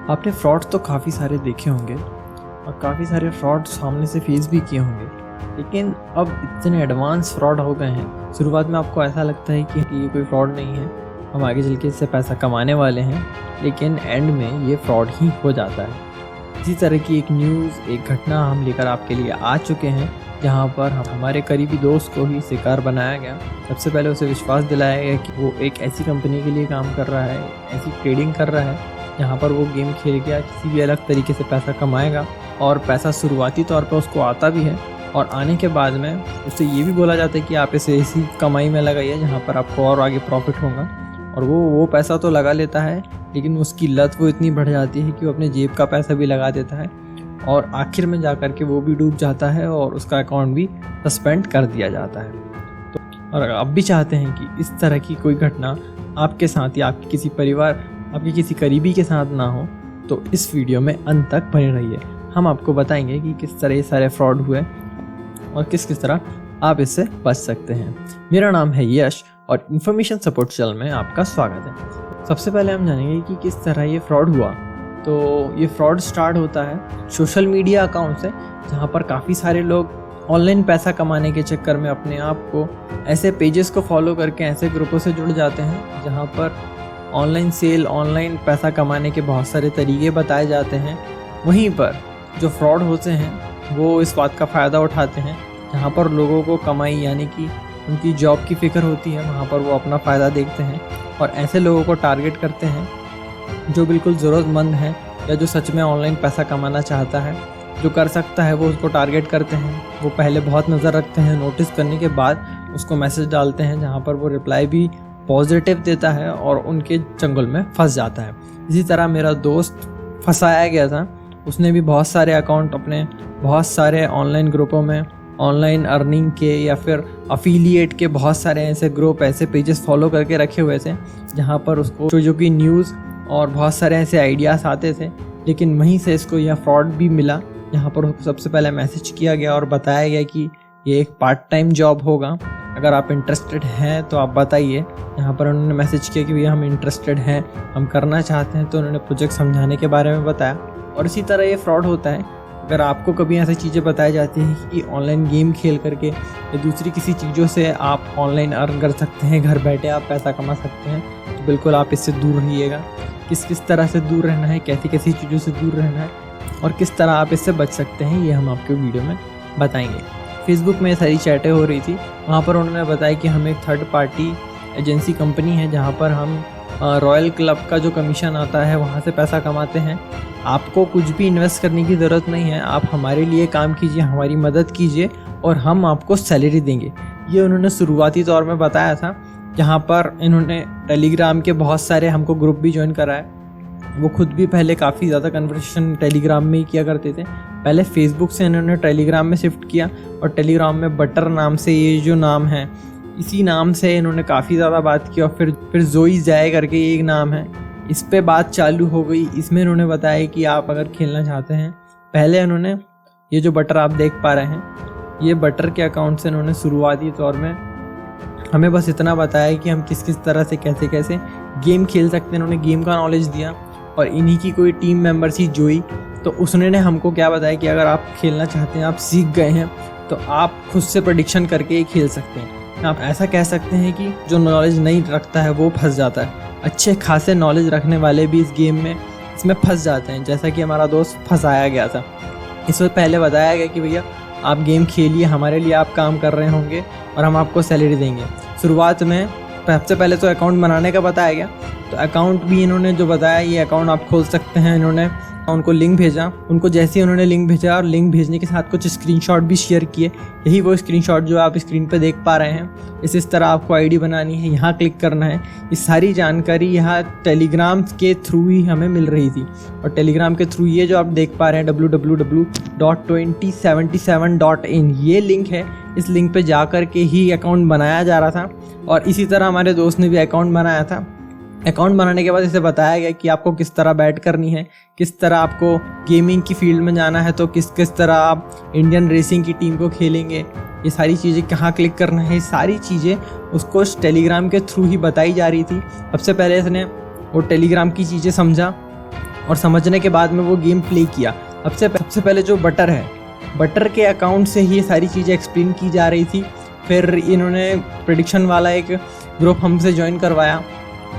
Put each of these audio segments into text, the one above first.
आपने फ्रॉड तो काफ़ी सारे देखे होंगे और काफ़ी सारे फ्रॉड सामने से फेस भी किए होंगे, लेकिन अब इतने एडवांस फ्रॉड हो गए हैं। शुरुआत में आपको ऐसा लगता है कि ये कोई फ्रॉड नहीं है, हम आगे चल के इससे पैसा कमाने वाले हैं, लेकिन एंड में ये फ्रॉड ही हो जाता है। इसी तरह की एक न्यूज़, एक घटना हम लेकर आपके लिए आ चुके हैं, जहाँ पर हमारे करीबी दोस्त को ही शिकार बनाया गया। सबसे पहले उसे विश्वास दिलाया गया कि वो एक ऐसी कंपनी के लिए काम कर रहा है, ऐसी ट्रेडिंग कर रहा है जहाँ पर वो गेम खेल के या किसी भी अलग तरीके से पैसा कमाएगा, और पैसा शुरुआती तौर पर उसको आता भी है। और आने के बाद में उससे ये भी बोला जाता है कि आप इसे ऐसी कमाई में लगाइए जहाँ पर आपको और आगे प्रॉफिट होगा। और वो पैसा तो लगा लेता है, लेकिन उसकी लत वो इतनी बढ़ जाती है कि वो अपने जेब का पैसा भी लगा देता है, और आखिर में जा कर के वो भी डूब जाता है और उसका अकाउंट भी सस्पेंड कर दिया जाता है। तो और अगर आप भी चाहते हैं कि इस तरह की कोई घटना आपके साथ या आपके किसी परिवार, आपके किसी करीबी के साथ ना हो, तो इस वीडियो में अंत तक बने रहिए। हम आपको बताएंगे कि किस तरह ये सारे फ्रॉड हुए और किस किस तरह आप इससे बच सकते हैं। मेरा नाम है यश और इन्फॉर्मेशन सपोर्ट चैनल में आपका स्वागत है। सबसे पहले हम जानेंगे कि किस तरह ये फ्रॉड हुआ। तो ये फ्रॉड स्टार्ट होता है सोशल मीडिया अकाउंट से, जहाँ पर काफ़ी सारे लोग ऑनलाइन पैसा कमाने के चक्कर में अपने आप को ऐसे पेजेस को फॉलो करके ऐसे ग्रुपों से जुड़ जाते हैं जहाँ पर ऑनलाइन सेल, ऑनलाइन पैसा कमाने के बहुत सारे तरीके बताए जाते हैं। वहीं पर जो फ्रॉड होते हैं वो इस बात का फ़ायदा उठाते हैं, जहाँ पर लोगों को कमाई यानी कि उनकी जॉब की फ़िक्र होती है, वहाँ पर वो अपना फ़ायदा देखते हैं और ऐसे लोगों को टारगेट करते हैं जो बिल्कुल ज़रूरतमंद है या जो सच में ऑनलाइन पैसा कमाना चाहता है, जो कर सकता है, वो उसको टारगेट करते हैं। वो पहले बहुत नज़र रखते हैं, नोटिस करने के बाद उसको मैसेज डालते हैं, जहाँ पर वो रिप्लाई भी पॉजिटिव देता है और उनके चंगुल में फंस जाता है। इसी तरह मेरा दोस्त फंसाया गया था। उसने भी बहुत सारे अकाउंट अपने बहुत सारे ऑनलाइन ग्रुपों में ऑनलाइन अर्निंग के या फिर अफिलिएट के बहुत सारे ऐसे ग्रुप, ऐसे पेजेस फॉलो करके रखे हुए थे, जहाँ पर उसको जो कि न्यूज़ और बहुत सारे ऐसे आइडियाज़ आते थे। लेकिन वहीं से इसको यह फ्रॉड भी मिला, जहाँ पर उसको सबसे पहले मैसेज किया गया और बताया गया कि ये एक पार्ट टाइम जॉब होगा, अगर आप इंटरेस्टेड हैं तो आप बताइए। यहाँ पर उन्होंने मैसेज किया कि भैया हम इंटरेस्टेड हैं, हम करना चाहते हैं, तो उन्होंने प्रोजेक्ट समझाने के बारे में बताया। और इसी तरह ये फ्रॉड होता है। अगर आपको कभी ऐसी चीज़ें बताई जाती हैं कि ऑनलाइन गेम खेल करके या दूसरी किसी चीज़ों से आप ऑनलाइन अर्न कर सकते हैं, घर बैठे आप पैसा कमा सकते हैं, तो बिल्कुल आप इससे दूर रहिएगा। किस तरह से दूर रहना है, कैसी कैसी चीज़ों से दूर रहना है और किस तरह आप इससे बच सकते हैं, ये हम आपको वीडियो में बताएंगे। फेसबुक में सारी चैटें हो रही थी, वहाँ पर उन्होंने बताया कि हम एक थर्ड पार्टी एजेंसी कंपनी है, जहाँ पर हम रॉयल क्लब का जो कमीशन आता है वहाँ से पैसा कमाते हैं। आपको कुछ भी इन्वेस्ट करने की ज़रूरत नहीं है, आप हमारे लिए काम कीजिए, हमारी मदद कीजिए और हम आपको सैलरी देंगे। ये उन्होंने शुरुआती तौर में बताया था, जहाँ पर इन्होंने टेलीग्राम के बहुत सारे हमको ग्रुप भी ज्वाइन कराए। वो खुद भी पहले काफ़ी ज़्यादा कन्वर्सेशन टेलीग्राम में ही किया करते थे। पहले फेसबुक से इन्होंने टेलीग्राम में शिफ्ट किया और टेलीग्राम में बटर नाम से, ये जो नाम है, इसी नाम से इन्होंने काफ़ी ज़्यादा बात की। और फिर जोई जाए करके एक नाम है, इस पे बात चालू हो गई। इसमें इन्होंने बताया कि आप अगर खेलना चाहते हैं, पहले इन्होंने ये जो बटर आप देख पा रहे हैं, ये बटर के अकाउंट से इन्होंने शुरुआती तौर में हमें बस इतना बताया कि हम किस किस तरह से कैसे कैसे गेम खेल सकते हैं। इन्होंने गेम का नॉलेज दिया और इन्हीं की कोई टीम मेंबर थी जोई, तो उसने हमको क्या बताया कि अगर आप खेलना चाहते हैं, आप सीख गए हैं, तो आप खुद से प्रेडिक्शन करके ही खेल सकते हैं। आप ऐसा कह सकते हैं कि जो नॉलेज नहीं रखता है वो फंस जाता है। अच्छे खासे नॉलेज रखने वाले भी इस गेम में इसमें फंस जाते हैं, जैसा कि हमारा दोस्त फंसाया गया था। इससे पहले बताया गया कि भैया आप गेम खेलिए, हमारे लिए आप काम कर रहे होंगे और हम आपको सैलरी देंगे। शुरुआत में सबसे पहले तो अकाउंट बनाने का बताया गया, तो अकाउंट भी इन्होंने जो बताया, ये अकाउंट आप खोल सकते हैं। इन्होंने उनको लिंक भेजा, उनको जैसे ही उन्होंने लिंक भेजा और लिंक भेजने के साथ कुछ स्क्रीनशॉट भी शेयर किए। यही वो स्क्रीनशॉट जो आप स्क्रीन पे देख पा रहे हैं। इस तरह आपको आईडी बनानी है, यहाँ क्लिक करना है। ये सारी जानकारी यहाँ टेलीग्राम के थ्रू ही हमें मिल रही थी। और टेलीग्राम के थ्रू ये जो आप देख पा रहे हैं www.2077.in, ये लिंक है। इस लिंक पे जा कर के ही अकाउंट बनाया जा रहा था। और इसी तरह हमारे दोस्त ने भी अकाउंट बनाया था। अकाउंट बनाने के बाद इसे बताया गया कि आपको किस तरह बैट करनी है, किस तरह आपको गेमिंग की फील्ड में जाना है, तो किस तरह आप इंडियन रेसिंग की टीम को खेलेंगे, ये सारी चीज़ें कहाँ क्लिक करना है, ये सारी चीज़ें उसको टेलीग्राम के थ्रू ही बताई जा रही थी। सबसे पहले इसने वो टेलीग्राम की चीज़ें समझा और समझने के बाद में वो गेम प्ले किया। सबसे पहले जो बटर है, बटर के अकाउंट से ही ये सारी चीज़ें एक्सप्लेन की जा रही थी। फिर इन्होंने प्रेडिक्शन वाला एक ग्रुप हमसे ज्वाइन करवाया।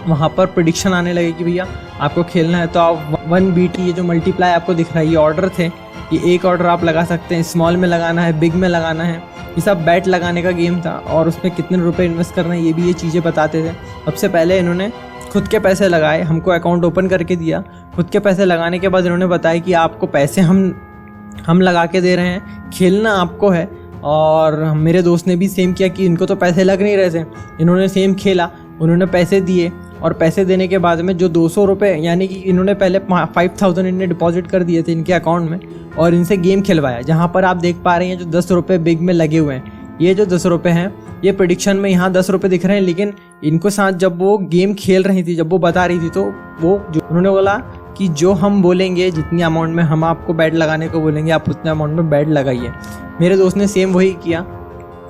वहाँ पर प्रेडिक्शन आने लगे कि भैया आपको खेलना है तो आप 1 बीट, ये जो मल्टीप्लाई आपको दिख रहा है ये ऑर्डर थे, ये एक ऑर्डर आप लगा सकते हैं, स्मॉल में लगाना है, बिग में लगाना है, ये सब बैट लगाने का गेम था। और उसमें कितने रुपए इन्वेस्ट करना है ये भी ये चीज़ें बताते थे। सबसे पहले इन्होंने खुद के पैसे लगाए, हमको अकाउंट ओपन करके दिया। खुद के पैसे लगाने के बाद इन्होंने बताया कि आपको पैसे हम लगा के दे रहे हैं, खेलना आपको है। और मेरे दोस्त ने भी सेम किया कि इनको तो पैसे लग नहीं रहे थे, इन्होंने सेम खेला, उन्होंने पैसे दिए। और पैसे देने के बाद में जो 200 रुपये, यानी कि इन्होंने पहले 5000 इन्हें डिपॉजिट कर दिए थे इनके अकाउंट में और इनसे गेम खिलवाया। जहाँ पर आप देख पा रहे हैं जो 10 रुपये बिग में लगे हुए हैं, ये जो 10 रुपये हैं ये प्रेडिक्शन में यहाँ 10 रुपये दिख रहे हैं। लेकिन इनको साथ जब वो गेम खेल रही थी, जब वो बता रही थी, तो वो जो उन्होंने बोला कि जो हम बोलेंगे, जितनी अमाउंट में हम आपको बैट लगाने को बोलेंगे आप उतने अमाउंट में बैट लगाइए। मेरे दोस्त ने सेम वही किया।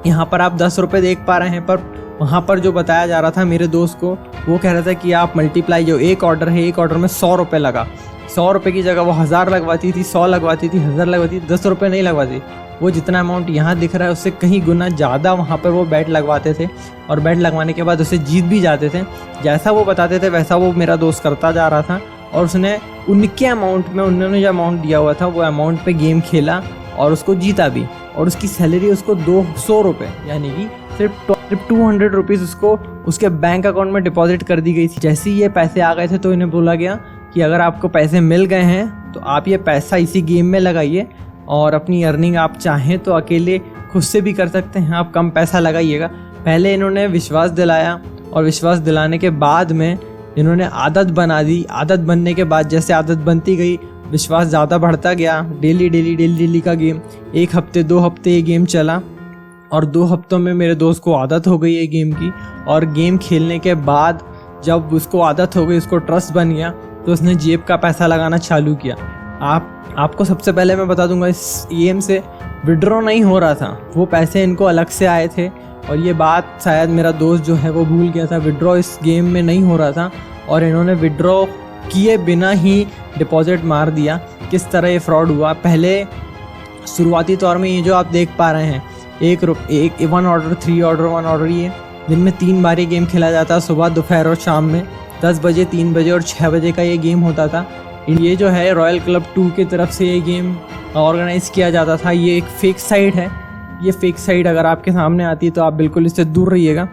यहाँ पर आप 10 रुपये देख पा रहे हैं, पर वहाँ पर जो बताया जा रहा था मेरे दोस्त को, वो कह रहा था कि आप मल्टीप्लाई, जो एक ऑर्डर है, एक ऑर्डर में 100 रुपये लगा। 100 रुपये की जगह वो 1000 लगवाती थी, 100 लगवाती थी, 1000 लगवाती थी, 10 रुपये नहीं लगवाती। वो जितना अमाउंट यहाँ दिख रहा है उससे कहीं गुना ज़्यादा वहाँ पर वो बैट लगवाते थे और बैट लगवाने के बाद उसे जीत भी जाते थे। जैसा वो बताते थे वैसा वो मेरा दोस्त करता जा रहा था और उसने उनके अमाउंट में, उन्होंने जो अमाउंट दिया हुआ था वो अमाउंट पे गेम खेला और उसको जीता भी। और उसकी सैलरी उसको 200 रुपये, यानी कि सिर्फ 200 रुपीज़ उसको उसके बैंक अकाउंट में डिपॉजिट कर दी गई थी। जैसे ही ये पैसे आ गए थे तो इन्हें बोला गया कि अगर आपको पैसे मिल गए हैं तो आप ये पैसा इसी गेम में लगाइए और अपनी अर्निंग आप चाहें तो अकेले खुद से भी कर सकते हैं, आप कम पैसा लगाइएगा। पहले इन्होंने विश्वास दिलाया और विश्वास दिलाने के बाद में इन्होंने आदत बना दी। आदत बनने के बाद जैसे आदत बनती गई, विश्वास ज़्यादा बढ़ता गया। डेली का गेम, 1 हफ्ते 2 हफ्ते ये गेम चला और 2 हफ्तों में मेरे दोस्त को आदत हो गई है गेम की। और गेम खेलने के बाद जब उसको आदत हो गई, उसको ट्रस्ट बन गया, तो उसने जेब का पैसा लगाना चालू किया। आपको सबसे पहले मैं बता दूंगा, इस गेम से विड्रॉ नहीं हो रहा था, वो पैसे इनको अलग से आए थे। और ये बात शायद मेरा दोस्त जो है वो भूल गया था, विड्रॉ इस गेम में नहीं हो रहा था और इन्होंने विड्रॉ किए बिना ही डिपॉजिट मार दिया। किस तरह ये फ्रॉड हुआ, पहले शुरुआती तौर में ये जो आप देख पा रहे हैं, 1 ऑर्डर 3 ऑर्डर 1 ऑर्डर, ये दिन में 3 बार ये गेम खेला जाता है, सुबह, दोपहर और शाम में। 10 बजे, 3 बजे और 6 बजे का ये गेम होता था। ये जो है रॉयल क्लब 2 की तरफ से ये गेम ऑर्गेनाइज़ किया जाता था। ये एक फेक साइट है। ये फेक साइट अगर आपके सामने आती है तो आप बिल्कुल इससे दूर रहिएगा।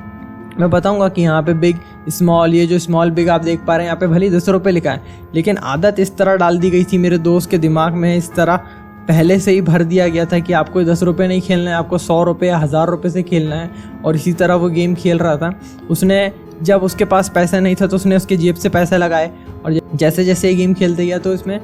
मैं बताऊंगा कि यहाँ पे बिग स्मॉल, ये जो स्मॉल बिग आप देख पा रहे हैं, यहाँ पे भले 10 रुपये लिखा है, लेकिन आदत इस तरह डाल दी गई थी मेरे दोस्त के दिमाग में, इस तरह पहले से ही भर दिया गया था कि आपको 10 रुपये नहीं खेलना है, आपको 100 रुपये या 1000 रुपये से खेलना है। और इसी तरह वो गेम खेल रहा था। उसने, जब उसके पास पैसा नहीं था तो उसने उसके जेब से पैसे लगाए और जैसे जैसे ये गेम खेलते गया तो इसमें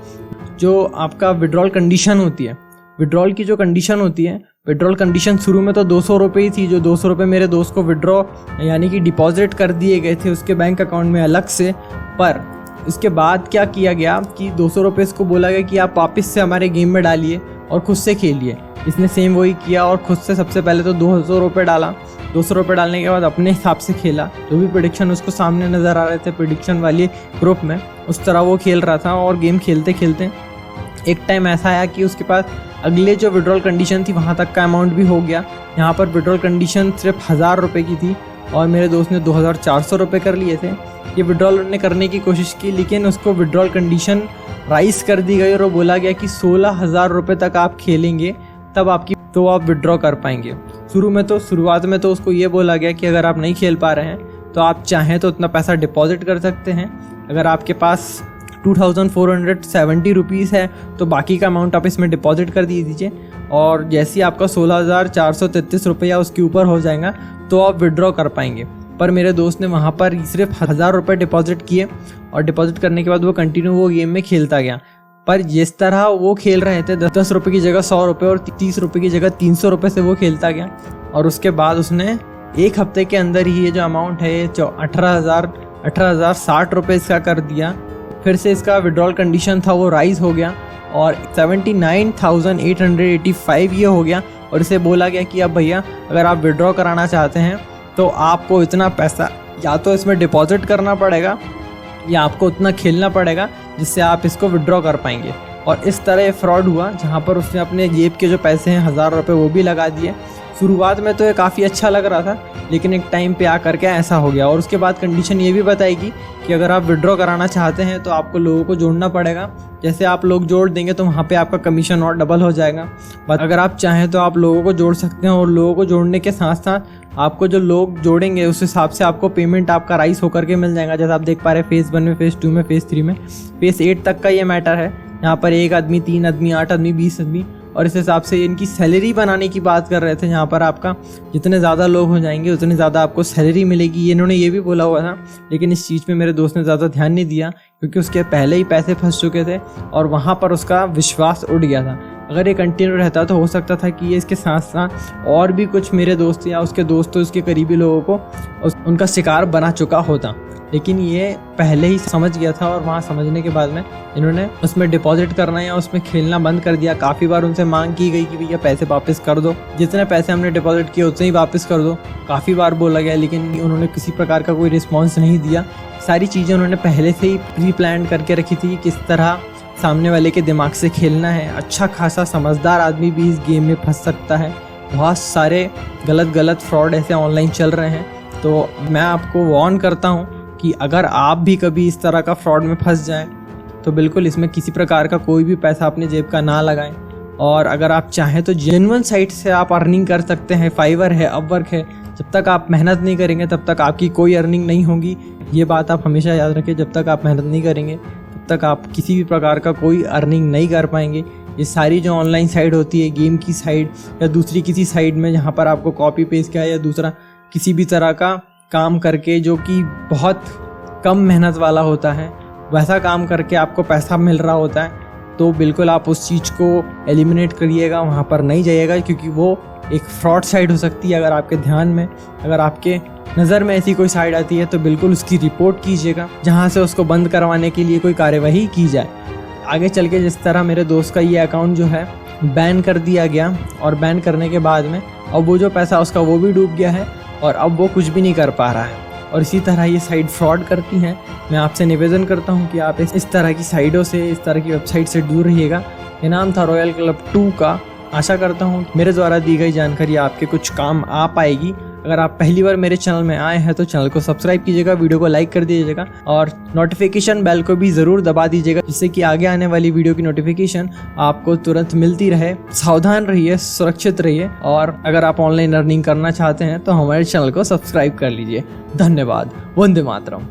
जो आपका विड्रॉल कंडीशन होती है, विड्रॉल की जो कंडीशन होती है, विड्रॉल कंडीशन शुरू में तो 200 रुपये ही थी। जो 200 रुपये मेरे दोस्त को विड्रॉ यानी कि डिपॉजिट कर दिए गए थे उसके बैंक अकाउंट में अलग से। पर इसके बाद क्या किया गया कि 200 रुपये इसको बोला गया कि आप वापस से हमारे गेम में डालिए और खुद से खेलिए। इसने सेम वही किया और खुद से सबसे पहले तो 200 रुपये डाला। 200 रुपये डालने के बाद अपने हिसाब से खेला, जो भी प्रेडिक्शन उसको सामने नज़र आ रहे थे प्रेडिक्शन वाली ग्रुप में, उस तरह वो खेल रहा था। और गेम खेलते खेलते एक टाइम ऐसा आया कि उसके पास अगले जो विड्रॉल कंडीशन थी वहाँ तक का अमाउंट भी हो गया। यहाँ पर विड्रॉल कंडीशन सिर्फ 1000 रुपये की थी और मेरे दोस्त ने 2400 रुपये कर लिए थे। ये विड्रॉल उन्होंने करने की कोशिश की, लेकिन उसको विड्रॉल कंडीशन राइज कर दी गई और वो बोला गया कि 16,000 रुपये तक आप खेलेंगे तब आप विड्रॉ कर पाएंगे। शुरुआत में तो उसको ये बोला गया कि अगर आप नहीं खेल पा रहे हैं तो आप चाहें तो उतना पैसा डिपॉजिट कर सकते हैं। अगर आपके पास 2470 रुपीज़ है तो बाकी का अमाउंट आप इसमें डिपॉजिट कर दीजिए और जैसे ही आपका 16,433 रुपया उसके ऊपर हो जाएगा तो आप विड्रॉ कर पाएंगे। पर मेरे दोस्त ने वहाँ पर सिर्फ 1000 रुपये डिपॉजिट किए और डिपॉजिट करने के बाद वो कंटिन्यू वो गेम में खेलता गया। पर जिस तरह वो खेल रहे थे 10 रुपये की जगह 100 रुपये और 30 रुपये की जगह 300 रुपये से वो खेलता गया। और उसके बाद उसने 1 हफ्ते के अंदर ही ये जो अमाउंट है ये 18,060 रुपये इसका कर दिया। फिर से इसका विड्रॉल कंडीशन था वो राइज हो गया और 79,885 ये हो गया। और इसे बोला गया कि अब भैया अगर आप विड्रॉ कराना चाहते हैं तो आपको इतना पैसा या तो इसमें डिपॉजिट करना पड़ेगा या आपको उतना खेलना पड़ेगा जिससे आप इसको विड्रॉ कर पाएंगे। और इस तरह फ्रॉड हुआ जहाँ पर उसने अपने जेब के जो पैसे हैं 1000 रुपये वो भी लगा दिए। शुरुआत में तो ये काफ़ी अच्छा लग रहा था, लेकिन एक टाइम पे आकर के ऐसा हो गया। और उसके बाद कंडीशन ये भी बताएगी कि अगर आप विड्रॉ कराना चाहते हैं तो आपको लोगों को जोड़ना पड़ेगा। जैसे आप लोग जोड़ देंगे तो वहाँ पे आपका कमीशन और डबल हो जाएगा। बट अगर आप चाहें तो आप लोगों को जोड़ सकते हैं, और लोगों को जोड़ने के साथ साथ आपको जो लोग जोड़ेंगे उस हिसाब से आपको पेमेंट आपका राइस होकर के मिल जाएगा। जैसे आप देख पा रहे हैं फेज़ 1 में, फेज़ 2 में, फेज़ 3 में, फेज़ 8 तक का ये मैटर है। यहाँ पर 1 आदमी, 3 आदमी, 8 आदमी, 20 आदमी, और इस हिसाब से इनकी सैलरी बनाने की बात कर रहे थे। यहाँ पर आपका जितने ज़्यादा लोग हो जाएंगे उतनी ज़्यादा आपको सैलरी मिलेगी, इन्होंने ये भी बोला हुआ था। लेकिन इस चीज़ पे मेरे दोस्त ने ज़्यादा ध्यान नहीं दिया, क्योंकि उसके पहले ही पैसे फंस चुके थे और वहाँ पर उसका विश्वास उड़ गया था। अगर ये कंटिन्यू रहता तो हो सकता था कि ये इसके साथ साथ और भी कुछ मेरे दोस्त या उसके दोस्तों, उसके करीबी लोगों को उनका शिकार बना चुका होता। लेकिन ये पहले ही समझ गया था, और वहाँ समझने के बाद में इन्होंने उसमें डिपॉजिट करना या उसमें खेलना बंद कर दिया। काफ़ी बार उनसे मांग की गई कि भैया पैसे वापस कर दो, जितने पैसे हमने डिपॉजिट किए उतने ही वापस कर दो। काफ़ी बार बोला गया, लेकिन उन्होंने किसी प्रकार का कोई रिस्पॉन्स नहीं दिया। सारी चीज़ें उन्होंने पहले से ही प्री प्लान करके रखी थी, किस तरह सामने वाले के दिमाग से खेलना है। अच्छा खासा समझदार आदमी भी इस गेम में फंस सकता है। बहुत सारे गलत फ्रॉड ऐसे ऑनलाइन चल रहे हैं। तो मैं आपको वार्न करता हूँ कि अगर आप भी कभी इस तरह का फ्रॉड में फंस जाएं तो बिल्कुल इसमें किसी प्रकार का कोई भी पैसा अपने जेब का ना लगाएं। और अगर आप चाहें तो जेन्युइन साइट से आप अर्निंग कर सकते हैं। फाइवर है, अपवर्क है। जब तक आप मेहनत नहीं करेंगे तब तक आपकी कोई अर्निंग नहीं होगी। ये बात आप हमेशा याद रखें, जब तक आप मेहनत नहीं करेंगे तब तक आप किसी भी प्रकार का कोई अर्निंग नहीं कर पाएंगे। ये सारी जो ऑनलाइन साइट होती है, गेम की साइट या दूसरी किसी साइट में जहाँ पर आपको कॉपी पेस्ट किया या दूसरा किसी भी तरह का काम करके जो कि बहुत कम मेहनत वाला होता है, वैसा काम करके आपको पैसा मिल रहा होता है, तो बिल्कुल आप उस चीज़ को एलिमिनेट करिएगा, वहाँ पर नहीं जाइएगा, क्योंकि वो एक फ्रॉड साइट हो सकती है। अगर आपके ध्यान में, अगर आपके नज़र में ऐसी कोई साइट आती है तो बिल्कुल उसकी रिपोर्ट कीजिएगा, जहाँ से उसको बंद करवाने के लिए कोई कार्यवाही की जाए। आगे चल के जिस तरह मेरे दोस्त का ये अकाउंट जो है बैन कर दिया गया, और बैन करने के बाद में अब वो जो पैसा उसका वो भी डूब गया है, और अब वो कुछ भी नहीं कर पा रहा है। और इसी तरह ये साइट फ्रॉड करती हैं। मैं आपसे निवेदन करता हूं कि आप इस तरह की साइटों से, इस तरह की वेबसाइट से दूर रहिएगा। ये नाम था रॉयल क्लब 2 का। आशा करता हूं मेरे द्वारा दी गई जानकारी आपके कुछ काम आ पाएगी। अगर आप पहली बार मेरे चैनल में आए हैं तो चैनल को सब्सक्राइब कीजिएगा, वीडियो को लाइक कर दीजिएगा, और नोटिफिकेशन बेल को भी ज़रूर दबा दीजिएगा, जिससे कि आगे आने वाली वीडियो की नोटिफिकेशन आपको तुरंत मिलती रहे। सावधान रहिए, सुरक्षित रहिए, और अगर आप ऑनलाइन अर्निंग करना चाहते हैं तो हमारे चैनल को सब्सक्राइब कर लीजिए। धन्यवाद। वंदे मातरम।